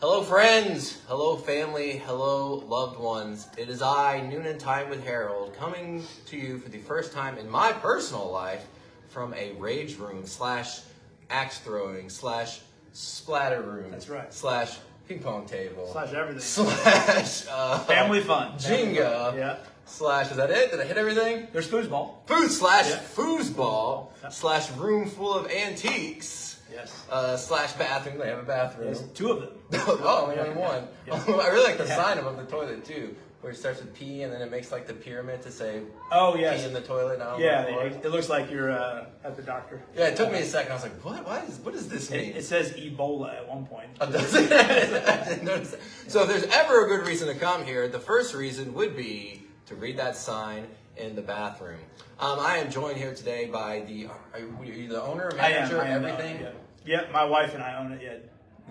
Hello friends, hello family, hello loved ones. It is I, Newnan Time with Harold, coming to you for the first time in my personal life from a rage room / axe throwing / splatter room. That's right. / ping pong table. / everything. / family fun. Jenga. Yeah. / is that it? Did I hit everything? There's foosball. Food / foosball / room full of antiques. Yes. / bathroom. They have a bathroom. There's two of them. Oh, only one. Yeah. I really like the sign above the toilet too, where it starts with P and then it makes like the pyramid to say oh yes. P in the toilet. Yeah, it looks like you're at the doctor. Yeah, it took me a second. I was like, what does this mean? It says Ebola at one point. Oh, does it? I didn't notice that. So if there's ever a good reason to come here, the first reason would be to read that sign in the bathroom. I am joined here today by are you the owner, manager, I am, everything? Yeah, my wife and I own it. Yeah.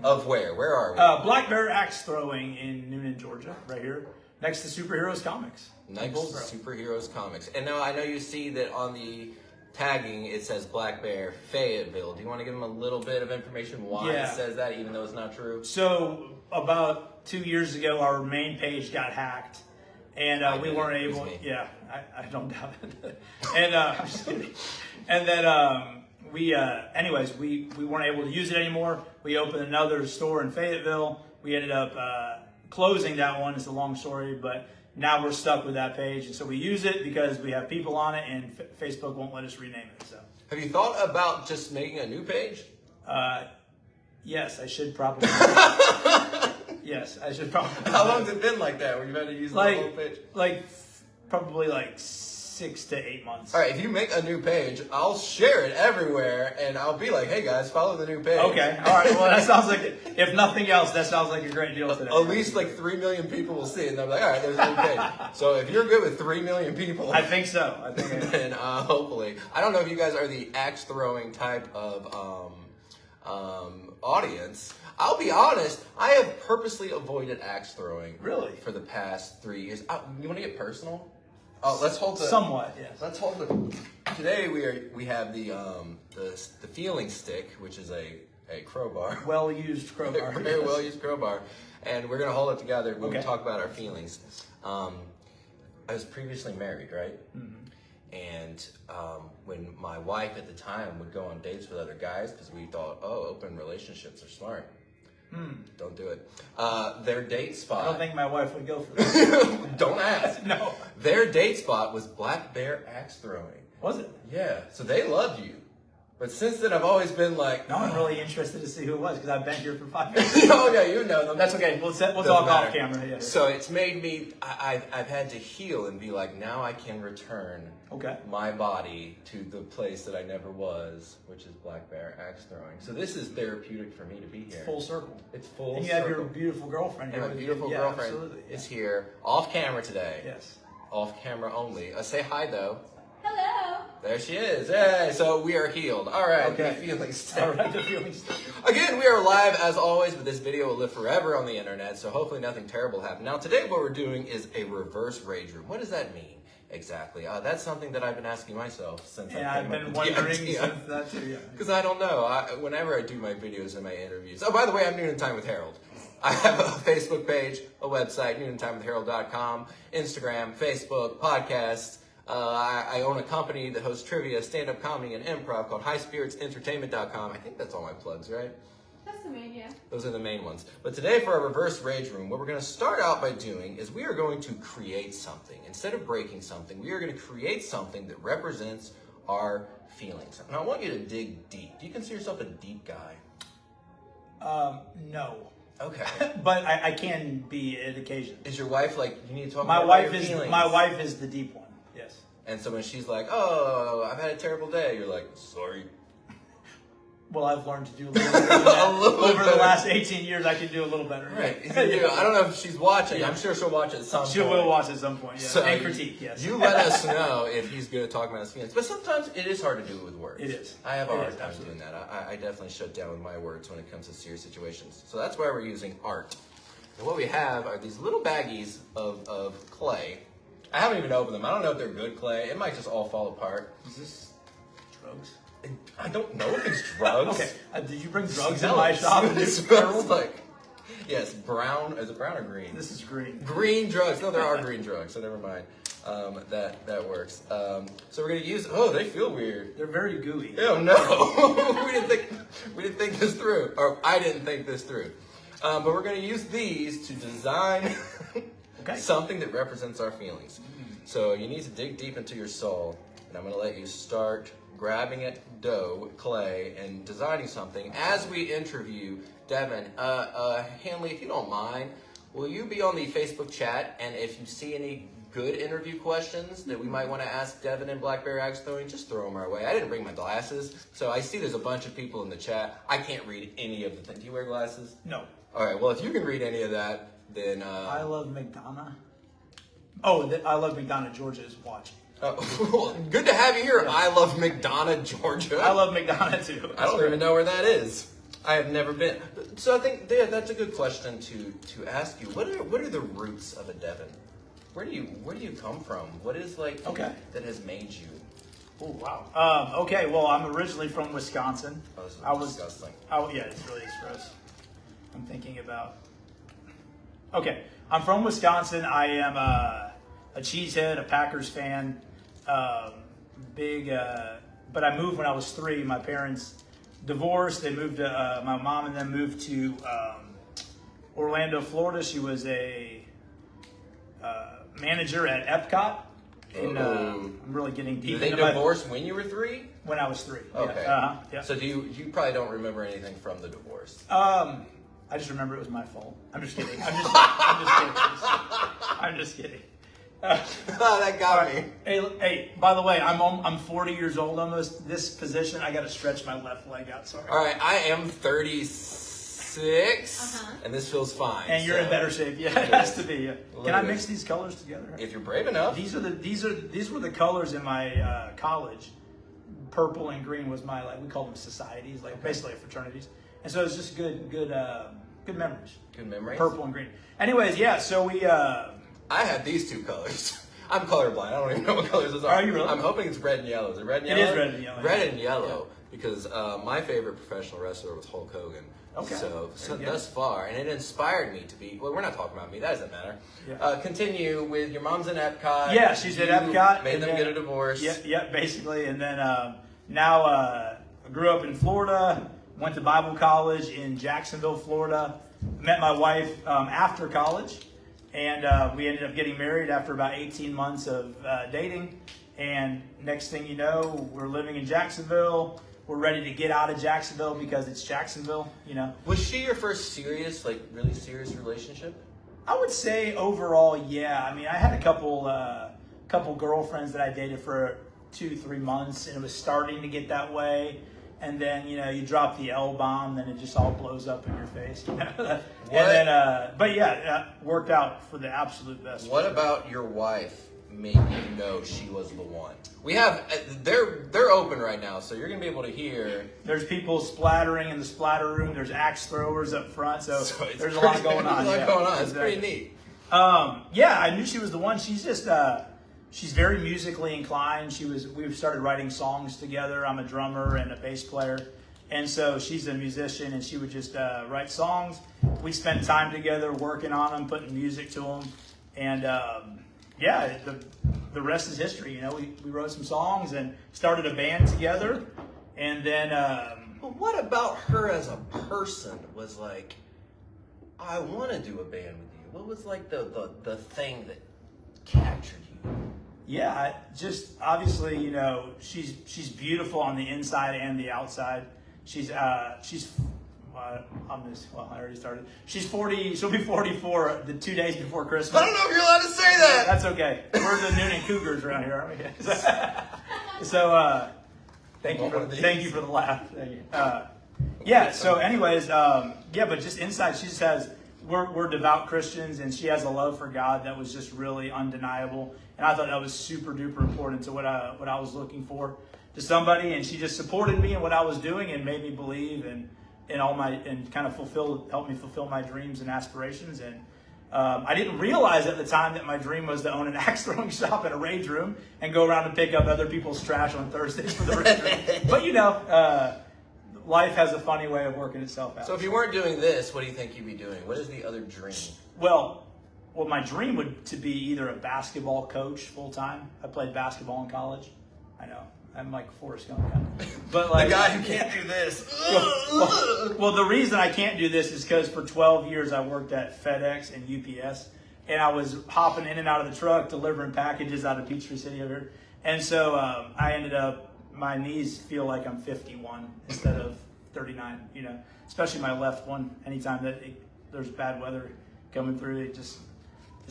Of where? Where are we? Black Bear Axe Throwing in Newnan, Georgia, right here, next to Superheroes Comics. Next to Superheroes Comics. And now I know you see that on the tagging it says Black Bear Fayetteville. Do you want to give them a little bit of information why it says that, even though it's not true? So about 2 years ago, our main page got hacked, and we weren't able. Yeah, I don't doubt it. And I'm just kidding. And then we weren't able to use it anymore. We opened another store in Fayetteville. We ended up closing that one. It's a long story, but now we're stuck with that page. And so we use it because we have people on it, and Facebook won't let us rename it. So, have you thought about just making a new page? Yes, I should probably. Yes, I should probably. How long has it been like that where you've had to use the whole page? Probably 6 to 8 months. All right, if you make a new page, I'll share it everywhere, and I'll be like, hey guys, follow the new page. Okay, all right. Well, that sounds like, if nothing else, that sounds like a great deal today. At least 3 million people will see it, and they'll be like, all right, there's a new page. So if you're good with 3 million people. I think so. I think then hopefully. I don't know if you guys are the axe throwing type of audience. I'll be honest, I have purposely avoided axe throwing. Really? For the past 3 years. You want to get personal? Oh, let's hold the. Somewhat, yes. Let's hold the. Today we have the feeling stick, which is a crowbar. Well used crowbar. Very well used crowbar, and we're gonna hold it together when we talk about our feelings. I was previously married, right? Mm-hmm. And when my wife at the time would go on dates with other guys, because we thought, oh, open relationships are smart. Don't do it. Their date spot. I don't think my wife would go for that. Don't ask. No. Their date spot was Black Bear Axe Throwing. Was it? Yeah. So they loved you. But since then, I've always been like... Now I'm really interested to see who it was, because I've been here for 5 years. Oh, yeah, you know them. That's okay. We'll talk off camera. Yeah. So it's made me... I've had to heal and be like, now I can return my body to the place that I never was, which is Black Bear Axe Throwing. So this is therapeutic for me to be here. It's full circle. It's full and you circle. have your beautiful girlfriend here. And my beautiful girlfriend is here, off camera today. Yes. Off camera only. Say hi, though. Hello. There she is. Hey, so we are healed. All right. Okay. The feeling stick. All right, the feeling stick. Again, we are live as always, but this video will live forever on the internet, so hopefully nothing terrible happened. Now, today what we're doing is a reverse rage room. What does that mean exactly? That's something that I've been asking myself since I've been wondering since that too. Yeah. Because I don't know. Whenever I do my videos and my interviews. Oh, by the way, I'm Newnan Time with Harold. I have a Facebook page, a website, NewnanTimeWithHarold.com, Instagram, Facebook, podcasts. I own a company that hosts trivia, stand-up comedy, and improv called HighSpiritsEntertainment.com. I think that's all my plugs, right? That's the main, yeah. Those are the main ones. But today for our reverse rage room, what we're going to start out by doing is we are going to create something. Instead of breaking something, we are going to create something that represents our feelings. And I want you to dig deep. Do you consider yourself a deep guy? No. Okay. But I can be at occasion. Is your wife like, you need to talk my about wife your is feelings? My wife is the deep one. Yes. And so when she's like, oh, I've had a terrible day, you're like, sorry. Well, I've learned to do a little better than that. Over the last 18 years, I can do a little better. Right. I don't know if she's watching. Yeah. I'm sure she'll watch it at some point. She will watch at some point, yeah. So and critique, yes. You let us know if he's good at talking about his feelings. But sometimes it is hard to do it with words. It is. I have a hard time doing that. I definitely shut down with my words when it comes to serious situations. So that's why we're using art. And what we have are these little baggies of clay. I haven't even opened them. I don't know if they're good clay. It might just all fall apart. Is this drugs? I don't know if it's drugs. Okay. Did you bring drugs in my shop? It smells like... Yes, brown. Is it brown or green? This is green. Green drugs. No, there are green drugs, so never mind. That works. So we're gonna use. Oh, they feel weird. They're very gooey. Oh no, we didn't think this through, or I didn't think this through. But we're gonna use these to design something that represents our feelings. So you need to dig deep into your soul, and I'm gonna let you start grabbing it, clay, and designing something as we interview Devin. Hanley, if you don't mind, will you be on the Facebook chat? And if you see any good interview questions that we might want to ask Devin and Blackberry Axe Throwing, just throw them our way. I didn't bring my glasses, so I see there's a bunch of people in the chat. I can't read any of the things. Do you wear glasses? No. All right, well, if you can read any of that, then... I love McDonough. Oh, I love McDonough, Georgia is watching. Good to have you here. I love McDonough, Georgia. I love McDonough, too. I don't even know where that is. I have never been. So I think that's a good question to ask you. What are the roots of a Devin? Where do you come from? What is that has made you? Oh wow. Okay. Well, I'm originally from Wisconsin. Oh, this is disgusting. Yeah, it's really gross. I'm thinking about. Okay, I'm from Wisconsin. I am a cheesehead, a Packers fan. But I moved when I was 3. My parents divorced. They moved to my mom and them moved to Orlando, Florida. She was a manager at Epcot. And I'm really getting deep. Did they divorce when you were 3? When I was 3. Okay. Yeah. So you probably don't remember anything from the divorce? I just remember it was my fault. I'm just kidding. I'm just kidding. That got me. Hey, by the way, I'm 40 years old almost. This position, I got to stretch my left leg out. Sorry. All right, I am 36, and this feels fine. And you're in better shape. Yeah, it has to be. Can I mix these colors together? If you're brave enough. These were the colors in my college. Purple and green was my we call them societies, basically fraternities. And so it's just good memories. Good memories. Purple and green. Anyways, yeah. So we. I have these 2 colors. I'm colorblind. I don't even know what colors those are. Are you really? I'm hoping it's red and yellow. Is it red and yellow? It is red and yellow. Red and yellow, because my favorite professional wrestler was Hulk Hogan. Okay. So thus far, and it inspired me to be. Well, we're not talking about me. That doesn't matter. Yeah. Continue with your mom's in Epcot. Yeah, she's at Epcot. Made them get a divorce. Yeah, basically, and then now I grew up in Florida. Went to Bible college in Jacksonville, Florida. Met my wife after college. And we ended up getting married after about 18 months of dating. And next thing you know, we're living in Jacksonville. We're ready to get out of Jacksonville because it's Jacksonville, Was she your first serious, really serious relationship? I would say overall, yeah. I mean, I had a couple girlfriends that I dated for 2-3 months, and it was starting to get that way. And then, you drop the L-bomb, then it just all blows up in your face. And then, but yeah, it worked out for the absolute best. What about your wife made you know she was the one? We have, they're open right now, so you're going to be able to hear. There's people splattering in the splatter room. There's axe throwers up front, so there's a lot going on. There's a lot going on. It's pretty neat. Yeah, I knew she was the one. She's just... she's very musically inclined. We've started writing songs together. I'm a drummer and a bass player. And so she's a musician, and she would just write songs. We spent time together working on them, putting music to them. And the rest is history. We wrote some songs and started a band together. And then... But what about her as a person was like, I want to do a band with you? What was the thing that captured you? Yeah, just obviously, she's beautiful on the inside and the outside. I already started. She's 40. She'll be 44 the 2 days before Christmas. I don't know if you're allowed to say that. That's okay. We're the Newnan Cougars around here, aren't we? So, thank you for the laugh. Thank you. Yeah. So, anyways, but just inside, she just has. We're devout Christians, and she has a love for God that was just really undeniable. And I thought that was super duper important to what I was looking for to somebody. And she just supported me in what I was doing and made me believe and kind of helped me fulfill my dreams and aspirations. And I didn't realize at the time that my dream was to own an axe throwing shop and a rage room and go around and pick up other people's trash on Thursdays for the rage room. But life has a funny way of working itself out. So if you weren't doing this, what do you think you'd be doing? What is the other dream? Well, my dream would to be either a basketball coach full time. I played basketball in college. I know. I'm like Forrest Gump kind of. But like the guy who can't do this. Well, the reason I can't do this is because for 12 years I worked at FedEx and UPS, and I was hopping in and out of the truck delivering packages out of Peachtree City over here. And so I ended up, my knees feel like I'm 51 instead of 39. You know, especially my left one. Anytime that there's bad weather coming through, it's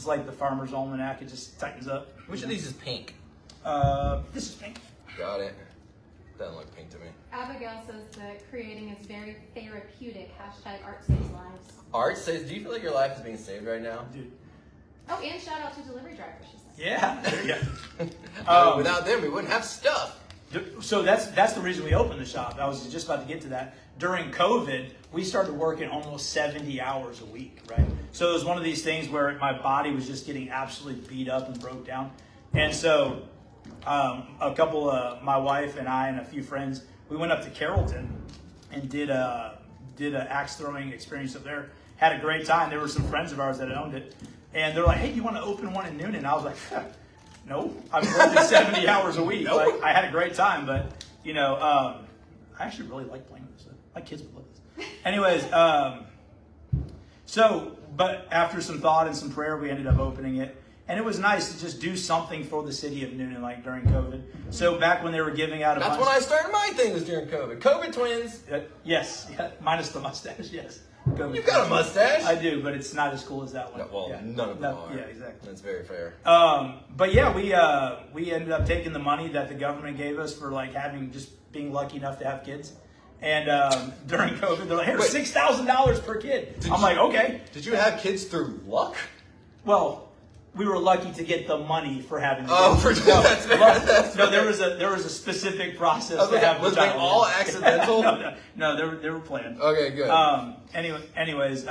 like the Farmer's Almanac. It just tightens up. Which of these is pink? This is pink. Got it. Doesn't look pink to me. Abigail says that creating is very therapeutic. # art saves lives. Art says, do you feel like your life is being saved right now? Dude. Oh, and shout out to delivery drivers, she says. Yeah. There you go. Without them, we wouldn't have stuff. So that's the reason we opened the shop. I was just about to get to that. During COVID, we started working almost 70 hours a week, right? So it was one of these things where my body was just getting absolutely beat up and broke down. And so a couple of my wife and I and a few friends, we went up to Carrollton and did an axe throwing experience up there. Had a great time. There were some friends of ours that owned it. And they're like, hey, do you want to open one in Newnan? I was like, no, I'm working 70 hours a week. Nope. Like, I had a great time, but, you know, I actually really like playing with this. My kids would love this. Anyways, but after some thought and some prayer, we ended up opening it. And it was nice to just do something for the city of Newnan, like during COVID. So back when they were giving out That's when I started my thing, was during COVID. COVID twins. Yes, yeah, minus the mustache, yes. COVID You've got a mustache. I do, but it's not as cool as that one. No, well, yeah. none of them are. Yeah, exactly. That's very fair. But yeah, we ended up taking the money that the government gave us for like being lucky enough to have kids. And during COVID, they're like, here's $6,000 per kid. I'm like, okay. Did you have kids through luck? Well, we were lucky to get the money for having the kids. No, there was a specific process to have was the child. Was they all accidental? No, they were planned. Okay, good. Anyways,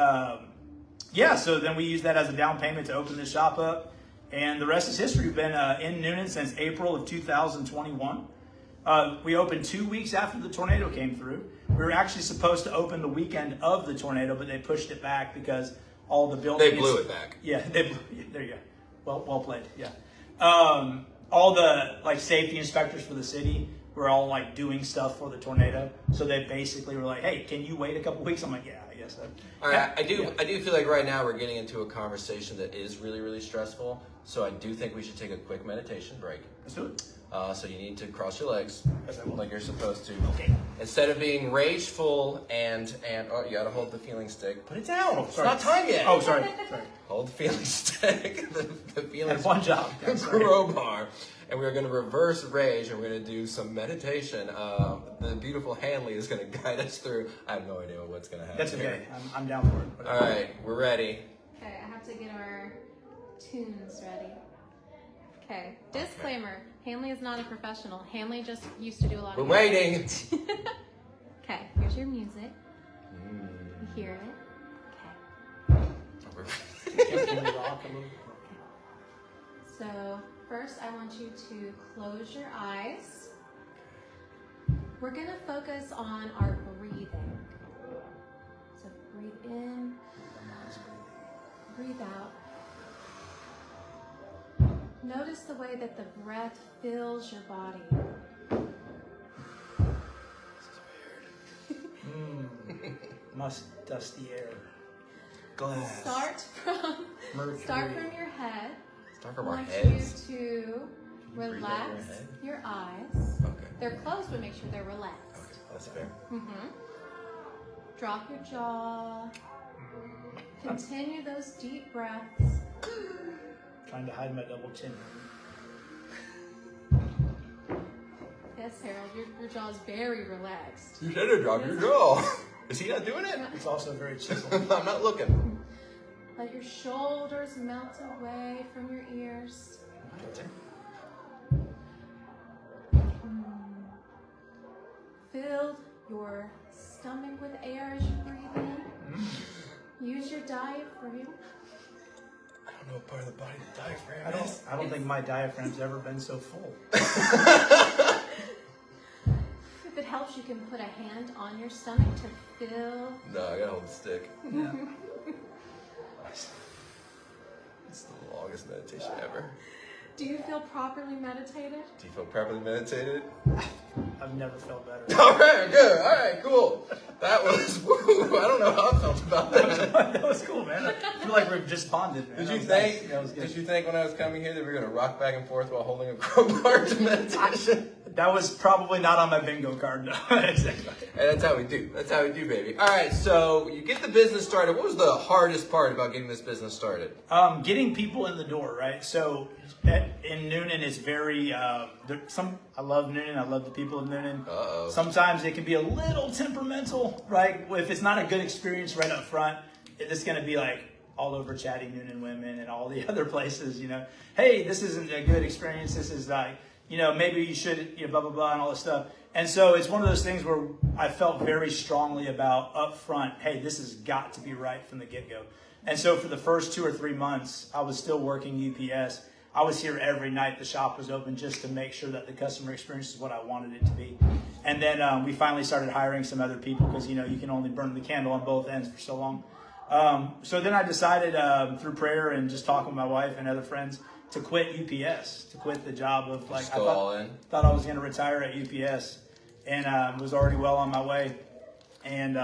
yeah, so then we used that as a down payment to open the shop up. And the rest is history. We've been in Newnan since April of 2021. We opened 2 weeks after the tornado came through. We were actually supposed to open the weekend of the tornado, but they pushed it back because all the buildings... They blew it back. Yeah, there you go. Well played, yeah. All the like safety inspectors for the city were all like doing stuff for the tornado. So they basically were like, hey, can you wait a couple weeks? I'm like, yeah, I guess so. All right, I do feel like right now we're getting into a conversation that is really, really stressful. So I do think we should take a quick meditation break. Let's do it. So you need to cross your legs like you're supposed to. Okay. Instead of being rageful and you gotta hold the feeling stick. Put it down. Oh, it's not time yet. Oh, sorry. Hold the feeling stick. the feeling stick. One job. Crowbar. And we're gonna reverse rage and we're gonna do some meditation. The beautiful Hanley is gonna guide us through. I have no idea what's gonna happen. That's okay. I'm down for it. All right, we're ready. Okay, I have to get our tunes ready. Okay, disclaimer. Hanley is not a professional. Hanley just used to do a lot of... We're waiting. Okay, here's your music. You hear it? Okay. Can we rock a little? So, first I want you to close your eyes. We're going to focus on our breathing. So, breathe in, breathe out. Notice the way that the breath fills your body. Dusty air. Glass. Start from your head. Start from our heads. I want you to relax your eyes. Okay. They're closed, but make sure they're relaxed. Okay, that's fair. Drop your jaw. Continue those deep breaths. Trying to hide my double chin. Yes, Harold, your jaw is very relaxed. You said to drop your jaw. Is he not doing it? It's also very chiseled. I'm not looking. Let your shoulders melt away from your ears. Fill your stomach with air as you breathe in. Use your diaphragm. I don't know what part of the body the diaphragm is. I don't think my diaphragm's ever been so full. If it helps, you can put a hand on your stomach to feel. No, I gotta hold the stick. Yeah. It's the longest meditation ever. Do you feel properly meditated? Do you feel properly meditated? I've never felt better. All right, good. All right, cool. That was, woo, I don't know how I felt about that. That was cool, man. I feel like we've just bonded, man. Did you think when I was coming here that we were going to rock back and forth while holding a crowbar to meditation? That was probably not on my bingo card, no. Exactly. Hey, that's how we do. That's how we do, baby. All right, so you get the business started. What was the hardest part about getting this business started? Getting people in the door, right? So in Newnan, it's very, I love Newnan. I love the people of Newnan. Uh-oh. Sometimes it can be a little temperamental, right? If it's not a good experience right up front, it's going to be like all over chatting Newnan women and all the other places, hey, this isn't a good experience. This is like, maybe you should, blah, blah, blah, and all this stuff. And so it's one of those things where I felt very strongly about up front, hey, this has got to be right from the get-go. And so for the first 2 or 3 months, I was still working UPS. I was here every night the shop was open just to make sure that the customer experience is what I wanted it to be. And then we finally started hiring some other people because, you can only burn the candle on both ends for so long. So then I decided through prayer and just talking with my wife and other friends to quit UPS, to quit the job of like, I thought I was going to retire at UPS and was already well on my way. And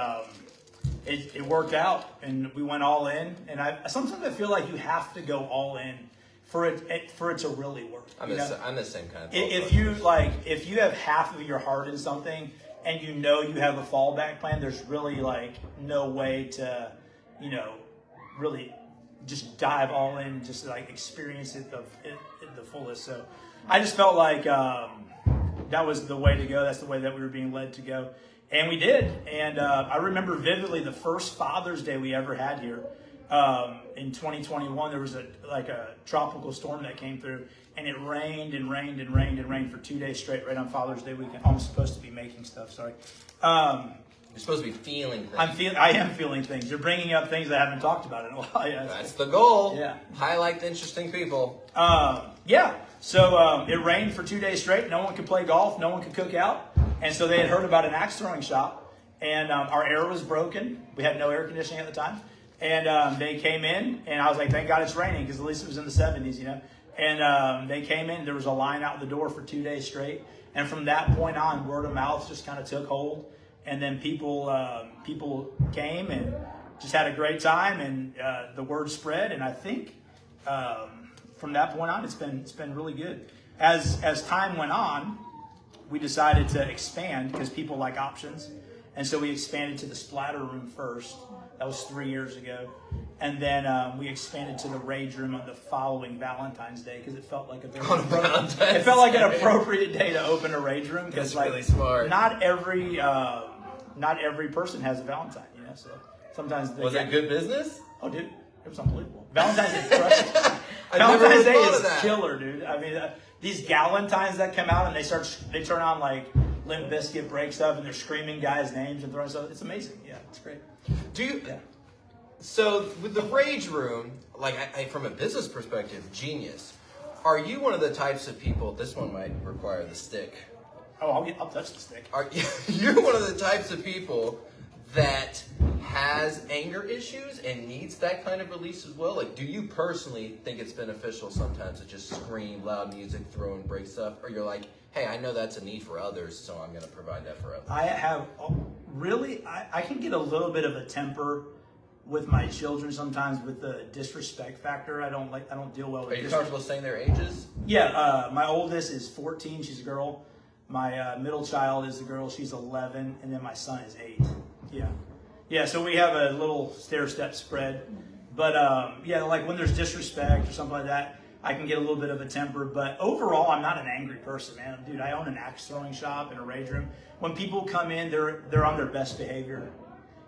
it worked out and we went all in. And sometimes I feel like you have to go all in for it to really work. I'm the same kind of if you have half of your heart in something and you have a fallback plan, there's really like no way to, really just dive all in, just like experience it the fullest. So I just felt like that was the way to go. That's the way that we were being led to go. And we did. And I remember vividly the first Father's Day we ever had here. In 2021, there was a tropical storm that came through, and it rained and rained and rained and rained for 2 days straight right on Father's Day weekend. I'm supposed to be making stuff, sorry. You're supposed to be feeling things. I am feeling things. You're bringing up things I haven't talked about in a while. Yeah, that's the goal. Yeah. Highlight the interesting people. So it rained for 2 days straight. No one could play golf. No one could cook out. And so they had heard about an axe throwing shop, and our air was broken. We had no air conditioning at the time. And they came in, and I was like, thank God it's raining, because at least it was in the 70s, And they came in. There was a line out the door for 2 days straight. And from that point on, word of mouth just kind of took hold. And then people came and just had a great time, and the word spread. And I think from that point on, it's been really good. As time went on, we decided to expand because people like options. And so we expanded to the splatter room first. That was 3 years ago. And then we expanded to the rage room on the following Valentine's Day because it felt like an appropriate day to open a rage room. That's really smart. Not every person has a Valentine, So sometimes was that good business? Oh, dude, it was unbelievable. Valentine's Day crushed. Valentine's Day is killer, dude. I mean, these Galentines that come out and they turn on like Limp Bizkit breaks up and they're screaming guys' names and throwing stuff. It's amazing. Yeah, it's great. Yeah. So with the rage room, like from a business perspective, genius. Are you one of the types of people? This one might require the stick. Oh, I'll touch the stick. You're one of the types of people that has anger issues and needs that kind of release as well? Like, do you personally think it's beneficial sometimes to just scream loud music, throw and break stuff? Or you're like, hey, I know that's a need for others, so I'm going to provide that for others? I can get a little bit of a temper with my children sometimes with the disrespect factor. I don't deal well with disrespect. Are you comfortable saying their ages? Yeah, my oldest is 14, she's a girl. My middle child is a girl, she's 11, and then my son is 8. Yeah, so we have a little stair-step spread. But like when there's disrespect or something like that, I can get a little bit of a temper. But overall, I'm not an angry person, man. Dude, I own an axe throwing shop and a rage room. When people come in, they're on their best behavior.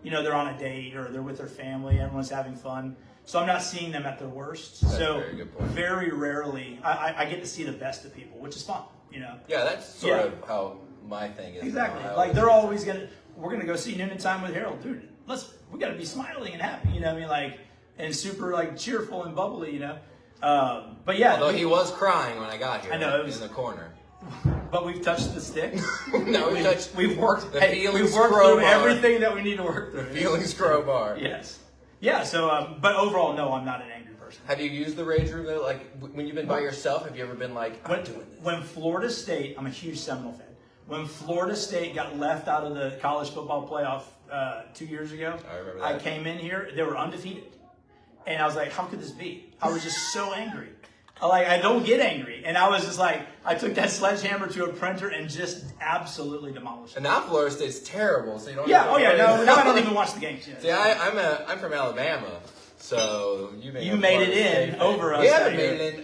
They're on a date or they're with their family. Everyone's having fun. So I'm not seeing them at their worst. That's a very good point. Very rarely, I get to see the best of people, which is fun, Yeah, that's sort of how my thing is. Exactly. Like they're always we're gonna go see Newnan Time with Harold, dude. We gotta be smiling and happy, and super like cheerful and bubbly, But yeah. Although he was crying when I got here. I know, it was in the corner. But we've touched the stick. No, we've worked. The feelings we've worked crowbar. through everything that we need to work through. The feelings crowbar. Yes. Yeah. So, but overall, no, I'm not an angry person. Have you used the rage room though? Like when you've been by yourself, have you ever been like, I'm doing this? When Florida State, I'm a huge Seminole fan. When Florida State got left out of the college football playoff 2 years ago, I remember that. I came in here. They were undefeated, and I was like, "How could this be?" I was just so angry. I don't get angry. And I was just like, I took that sledgehammer to a printer and just absolutely demolished it. And now Florida State's terrible, so you don't. Yeah, no, now I don't even watch the games. Yeah. See, I'm from Alabama, so you made it in over us. We haven't made it in.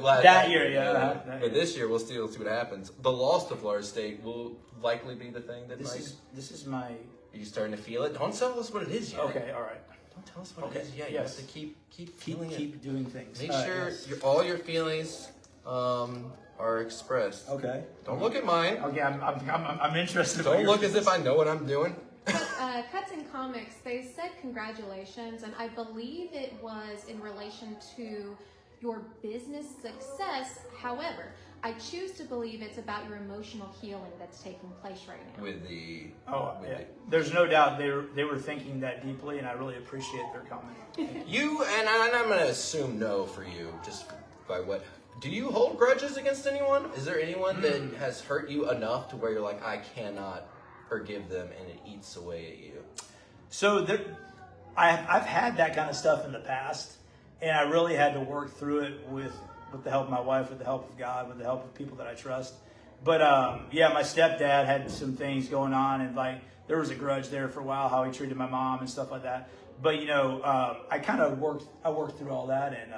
That year, yeah. But this year, we'll still see what happens. The loss to Florida State will likely be the thing that This is my. Are you starting to feel it? Don't tell us what it is yet. Okay, all right. Don't tell us what it is yet. You have to keep feeling it. Keep doing things. Make sure all your feelings are expressed. Okay. Don't look at mine. Okay, I'm interested. Don't look as if I know what I'm doing. Cuts and Comics, they said congratulations, and I believe it was in relation to your business success. However, I choose to believe it's about your emotional healing that's taking place right now. There's no doubt they were thinking that deeply, and I really appreciate their comment. You and I'm going to assume no for you, just by what. Do you hold grudges against anyone? Is there anyone that has hurt you enough to where you're like, I cannot forgive them, and it eats away at you? So I've had that kind of stuff in the past, and I really had to work through it with the help of my wife, with the help of God, with the help of people that I trust. But my stepdad had some things going on, and there was a grudge there for a while, how he treated my mom and stuff like that. But I kind of worked through all that, and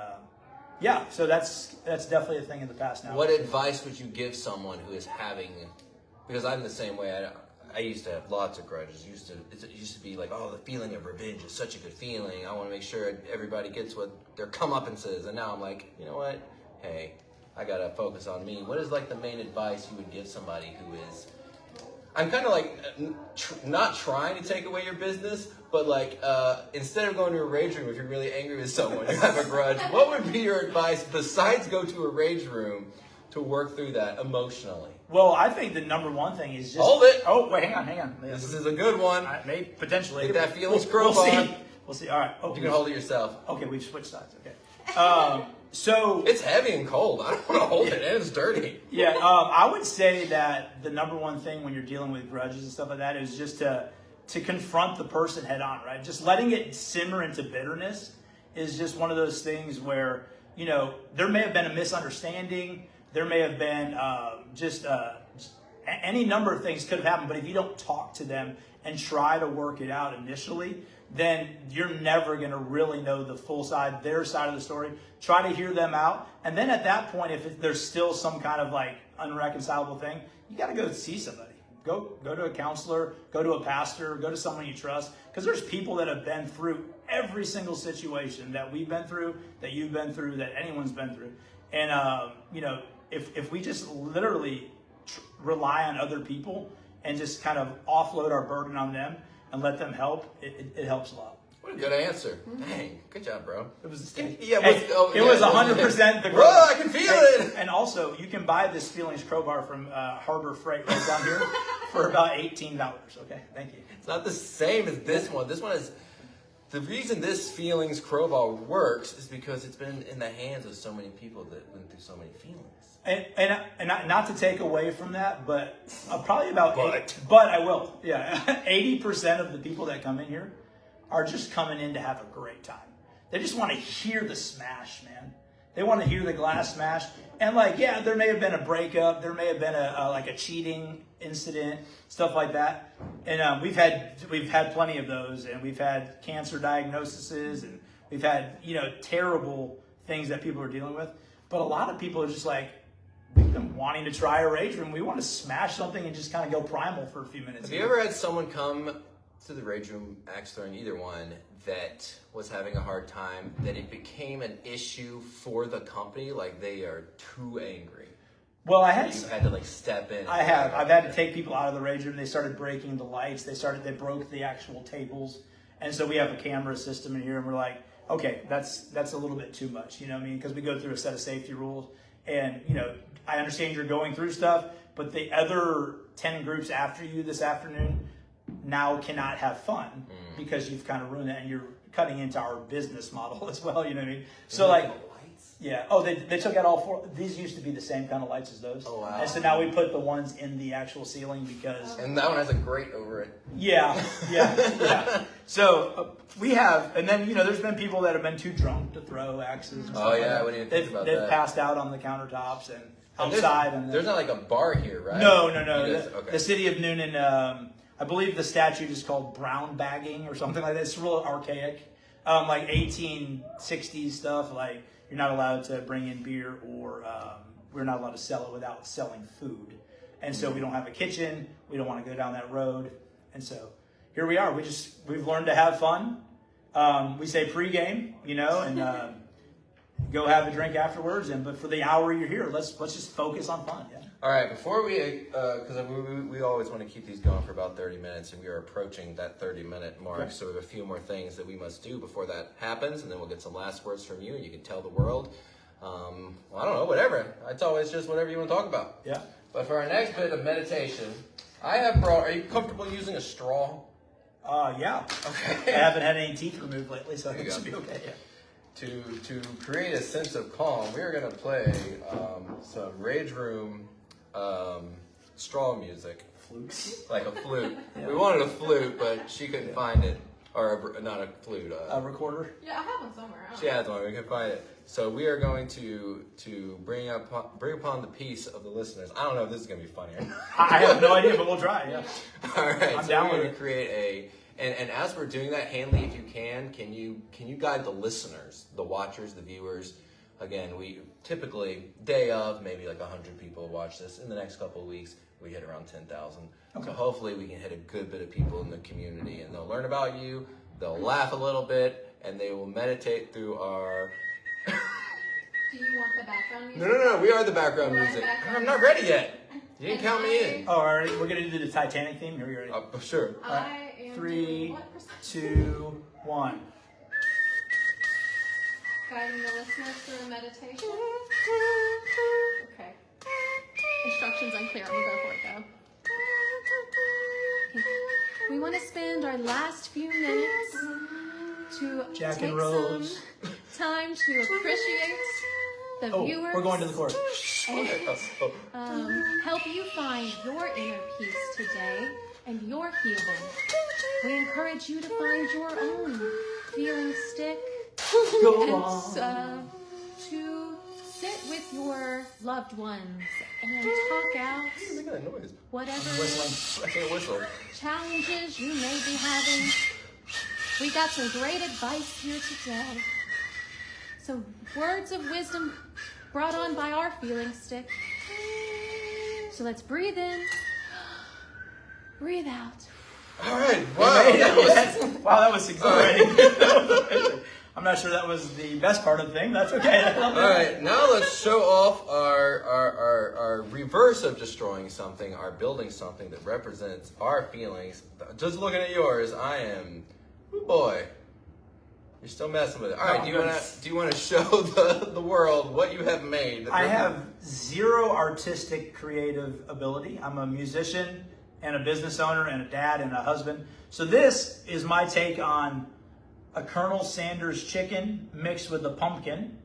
so that's definitely a thing in the past now. What advice would you give someone who is having? Because I'm the same way. I used to have lots of grudges. It used to be like, oh, the feeling of revenge is such a good feeling. I want to make sure everybody gets what their comeuppance is. And now I'm like, you know what? Hey, I got to focus on me. What is the main advice you would give somebody who is... I'm kind of not trying to take away your business, but instead of going to a rage room, if you're really angry with someone, you have a grudge, what would be your advice besides go to a rage room to work through that emotionally? Well, I think the number one thing is just... Hold it! Oh, wait, hang on. This is a good one. Maybe, potentially. Get that feelings crowbar. We'll see. All right. Oh, you can hold it yourself. Okay, we've switched sides. Okay. So... It's heavy and cold. I don't want to hold it. And it's dirty. Yeah, I would say that the number one thing when you're dealing with grudges and stuff like that is just to confront the person head on, right? Just letting it simmer into bitterness is just one of those things where, there may have been a misunderstanding. There may have been any number of things could have happened, but if you don't talk to them and try to work it out initially, then you're never going to really know the full side, their side of the story. Try to hear them out. And then at that point, if there's still some kind of unreconcilable thing, you got to go see somebody. Go to a counselor, go to a pastor, go to someone you trust. Because there's people that have been through every single situation that we've been through, that you've been through, that anyone's been through. And, if we just literally rely on other people and just kind of offload our burden on them and let them help, it helps a lot. What a good answer. Dang, good job, bro. It was a stick. Yeah, it was 100% the growth. Bro, I can feel it. And also, you can buy this feelings crowbar from Harbor Freight right down here for about $18. Okay, thank you. It's not the same as this one. This one is... The reason this feelings crowbar works is because it's been in the hands of so many people that went through so many feelings. And not to take away from that, but probably about... But I will. Yeah. 80% of the people that come in here are just coming in to have a great time. They just want to hear the smash, man. They want to hear the glass smash. And there may have been a breakup. There may have been a cheating incident, stuff like that. And we've had plenty of those. And we've had cancer diagnoses. And we've had, terrible things that people are dealing with. But a lot of people are just we've been wanting to try a rage room. We want to smash something and just kind of go primal for a few minutes. Have you ever had someone come to the rage room, axe throwing, either one, that was having a hard time, that it became an issue for the company, they are too angry? Well, You've had to step in. I have. I've had to take people out of the rage room. They started breaking the lights. They broke the actual tables. And so we have a camera system in here, and we're like, okay, that's a little bit too much, because we go through a set of safety rules. And, I understand you're going through stuff, but the other 10 groups after you this afternoon now cannot have fun because you've kind of ruined it, and you're cutting into our business model as well, you know what I mean? So yeah. Oh, they took out all 4. These used to be the same kind of lights as those. Oh, wow. And so now we put the ones in the actual ceiling because... And that one has a grate over it. Yeah. So we have, and then, there's been people that have been too drunk to throw axes. And Oh, yeah, I wouldn't even think about that. They've passed out on the countertops and outside. There's not like a bar here, right? No. Okay. The city of Newnan, I believe the statute is called brown bagging or something like that. It's real archaic. Like 1860s stuff, like you're not allowed to bring in beer, or we're not allowed to sell it without selling food. And so we don't have a kitchen. We don't want to go down that road. And so here we are. We've learned to have fun. We say pregame, and go have a drink afterwards. But for the hour you're here, let's just focus on fun. Yeah. All right, before because we always want to keep these going for about 30 minutes, and we are approaching that 30-minute mark, okay. So we have a few more things that we must do before that happens, and then we'll get some last words from you, and you can tell the world, I don't know, whatever. It's always just whatever you want to talk about. Yeah. But for our next bit of meditation, I have brought, are you comfortable using a straw? Yeah. Okay. I haven't had any teeth removed lately, so I think it should be okay. Yeah. To create a sense of calm, we are going to play some Rage Room straw music. Flutes? Like a flute. Yeah. We wanted a flute, but she couldn't find it. Or not a flute. A recorder? Yeah, I have one somewhere. She has one. We couldn't find it. So we are going to bring upon the peace of the listeners. I don't know if this is going to be funny or not. I have no idea, but we'll try. Yeah. All right. I'm so down we're with going to create and as we're doing that, Hanley, if you can you guide the listeners, the watchers, the viewers? Again, we typically, day of, maybe like 100 people watch this. In the next couple of weeks, we hit around 10,000. Okay. So hopefully we can hit a good bit of people in the community, and they'll learn about you, they'll laugh a little bit, and they will meditate through our... Do you want the background music? No, we are the background music. I'm not ready yet. You didn't count me in. Oh, all right, we're going to do the Titanic theme. Are you ready? Sure. I am 3, 2, 1. Guiding the listeners through a meditation. Okay. Instructions unclear. I'm going to go for it, though. Okay. We want to spend our last few minutes to Jack take and Rose. some time to appreciate the viewers. We're going to the chorus. Help you find your inner peace today and your healing. We encourage you to find your own feeling stick and to sit with your loved ones and talk out whatever challenges you may be having. We got some great advice here today. So words of wisdom brought on by our feeling stick. So let's breathe in, breathe out. All right. Wow. Wow, that was exhilarating. I'm not sure that was the best part of the thing. That's okay. All right. Now let's show off our reverse of destroying something, our building something that represents our feelings. Just looking at yours, I am, oh boy. You're still messing with it. All right, do you want to show the world what you have made? I have zero artistic creative ability. I'm a musician and a business owner and a dad and a husband. So this is my take on a Colonel Sanders chicken mixed with a pumpkin.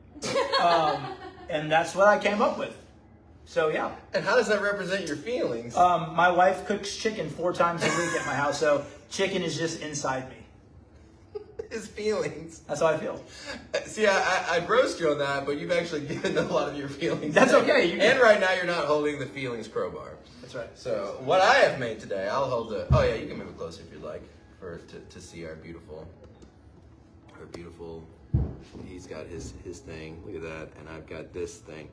And that's what I came up with. So yeah. And how does that represent your feelings? My wife cooks chicken 4 times a week at my house, so chicken is just inside me. His feelings. That's how I feel. See, I'd roast you on that, but you've actually given a lot of your feelings. That's okay. And right now you're not holding the feelings crowbar. That's right. So what I have made today, I'll hold the. Oh yeah, you can move it closer if you'd like, to see our beautiful. He's got his thing. Look at that, and I've got this thing.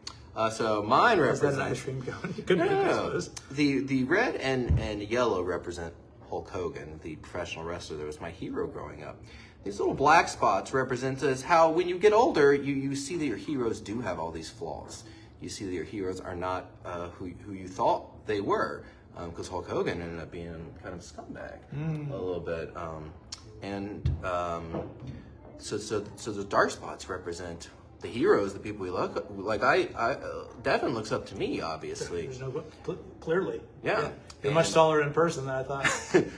So mine represents. Is that an ice cream cone? No. The red and yellow represent Hulk Hogan, the professional wrestler that was my hero growing up. These little black spots represent us how when you get older, you see that your heroes do have all these flaws. You see that your heroes are not who you thought they were, because Hulk Hogan ended up being kind of a scumbag a little bit. So the dark spots represent the heroes, the people we look like. Devin looks up to me, obviously. There's no clearly. Yeah. You're much taller in person than I thought.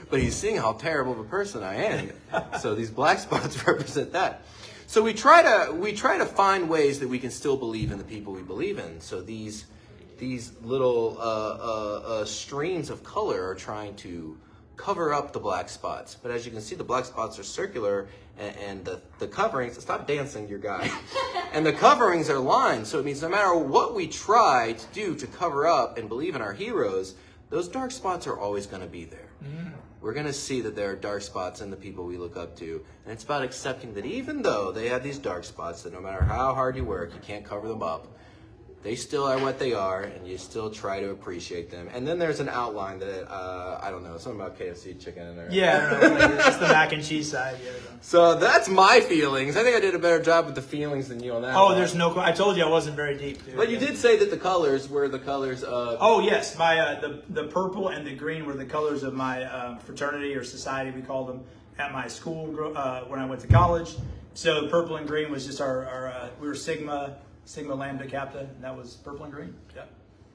But he's seeing how terrible of a person I am. So these black spots represent that. So we try to find ways that we can still believe in the people we believe in. So these little streams of color are trying to cover up the black spots. But as you can see, the black spots are circular, and the coverings, stop dancing, your guy. And the coverings are lined. So it means no matter what we try to do to cover up and believe in our heroes, those dark spots are always going to be there. Mm. We're going to see that there are dark spots in the people we look up to. And it's about accepting that even though they have these dark spots, that no matter how hard you work, you can't cover them up. They still are what they are, and you still try to appreciate them. And then there's an outline that, I don't know, something about KFC chicken. Or... Yeah, I don't know, it's the mac and cheese side. Yeah, so that's my feelings. I think I did a better job with the feelings than you on that. Oh, there's no... I told you I wasn't very deep, dude. But you did say that the colors were the colors of... Oh, yes. My the purple and the green were the colors of my fraternity or society, we called them, at my school when I went to college. So the purple and green was just our we were Sigma Lambda Kappa, and that was purple and green. Yeah.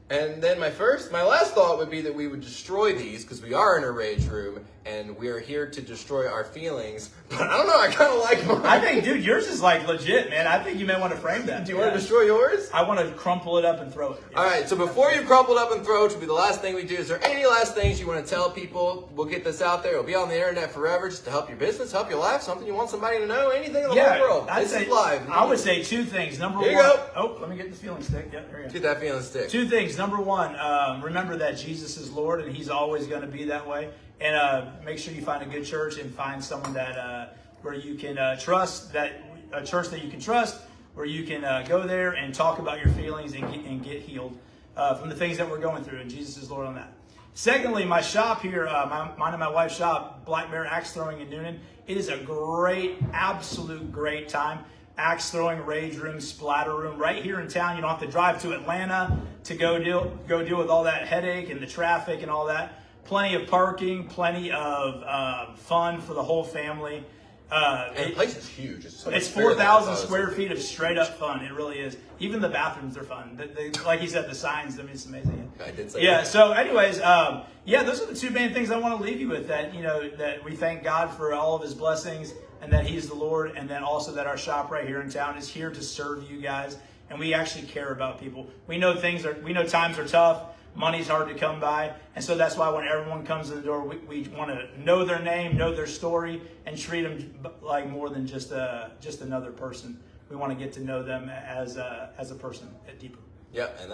And then my last thought would be that we would destroy these because we are in a rage room and we are here to destroy our feelings. But I don't know, I kind of like mine. I think, dude, yours is like legit, man. I think you may want to frame that. Do you want to destroy yours? I want to crumple it up and throw it. Yeah. All right, so before you crumple it up and throw it, which will be the last thing we do, is there any last things you want to tell people? We'll get this out there. It'll be on the internet forever just to help your business, help your life, something you want somebody to know, anything in the whole world. This is live. I would say two things. Number one. Here you go. Oh, let me get the feeling stick. Yep, here you go. Get that feeling stick. Two things. Number one, remember that Jesus is Lord and he's always going to be that way. And make sure you find a good church and find someone that where you can trust, that a church that you can trust, where you can go there and talk about your feelings and get healed from the things that we're going through. And Jesus is Lord on that. Secondly, my shop here, mine and my wife's shop, Black Bear Axe Throwing in Newnan, it is a great, absolute great time. Axe throwing, rage room, splatter room, right here in town. You don't have to drive to Atlanta to go deal with all that headache and the traffic and all that. Plenty of parking, plenty of fun for the whole family. And the place is huge. It's 4,000 square feet of straight up fun. It really is. Even the bathrooms are fun. Like you said, the signs, I mean, it's amazing. I did say that. that. So anyways, those are the two main things I want to leave you with, that, that we thank God for all of his blessings and that he's the Lord, and then also that our shop right here in town is here to serve you guys. And we actually care about people. We know times are tough. Money's hard to come by. And so that's why when everyone comes in the door, we want to know their name, know their story, and treat them like more than just another person. We want to get to know them as a person deeper. Yep, and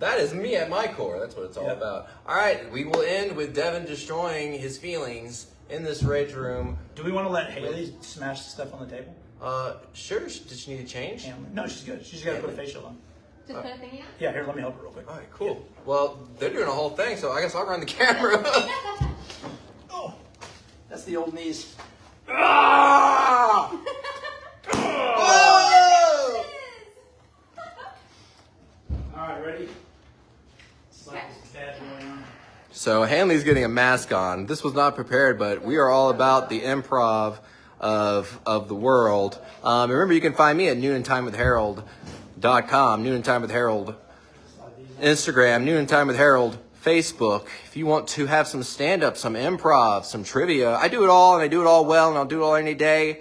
that is me at my core. That's what it's all about. All right, we will end with Devin destroying his feelings in this rage room. Do we want to let Haley smash the stuff on the table? Sure. Did she need to change? No, she's good. She's got to put a facial on. Just put a thingy on? Yeah, here, let me help her real quick. All right, cool. Yeah. Well, they're doing a whole thing, so I guess I'll run the camera. Oh, that's the old knees. Ah! Oh! All right, ready? Slap this bad boy on. So Hanley's getting a mask on. This was not prepared, but we are all about the improv of the world. And remember, you can find me at NewnanTimeWithHarold.com, Newnan Time with Harold, Instagram, Newnan Time with Harold, Facebook. If you want to have some stand-up, some improv, some trivia, I do it all, and I do it all well, and I'll do it all any day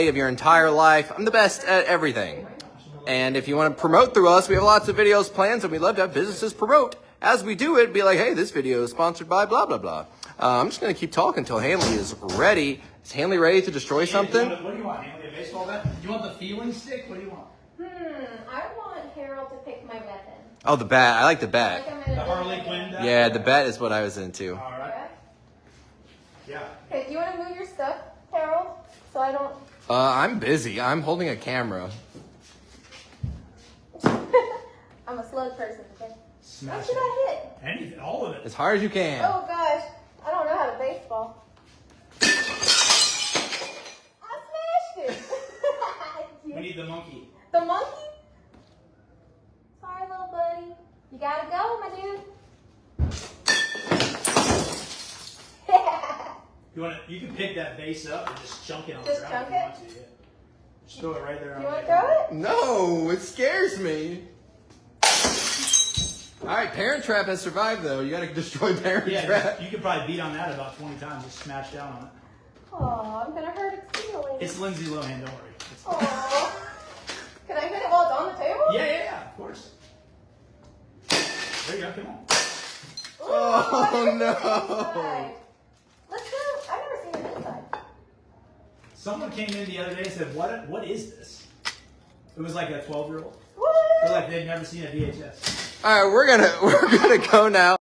of your entire life. I'm the best at everything. And if you want to promote through us, we have lots of videos planned, and we'd love to have businesses promote. As we do it, be like, hey, this video is sponsored by blah, blah, blah. I'm just going to keep talking until Hanley is ready. Is Hanley ready to destroy something? What do you want, Hanley? A baseball bat? Do you want the feeling stick? What do you want? I want Harold to pick my weapon. Oh, the bat. I like the bat. The Harley Quinn bat? Yeah, the bat is what I was into. All right. Yeah. Okay, do you want to move your stuff, Harold? So I don't... I'm busy. I'm holding a camera. I'm a slug person, okay? What should I hit? Anything, all of it. As hard as you can. Oh, gosh. I don't know how to baseball. I smashed it. We need the monkey. The monkey? Sorry, little buddy. You gotta go, my dude. You can pick that base up and just chunk it on the Just ground. chunk if you it? want to, yeah. Just throw it right there. You want to throw it? No, it scares me. All right, Parent Trap has survived though. You got to destroy Parent Trap. You could probably beat on that about 20 times. Just smash down on it. Oh, I'm gonna hurt its feelings. It's Lindsay Lohan. Don't worry. Oh. Can I hit it while it's on the table? Yeah, of course. There you go. Come on. Oh no! Let's go. I've never seen it inside. Someone came in the other day and said, "What is this?" It was like a 12-year-old. What? They're like they'd never seen a VHS. All right, we're gonna go now.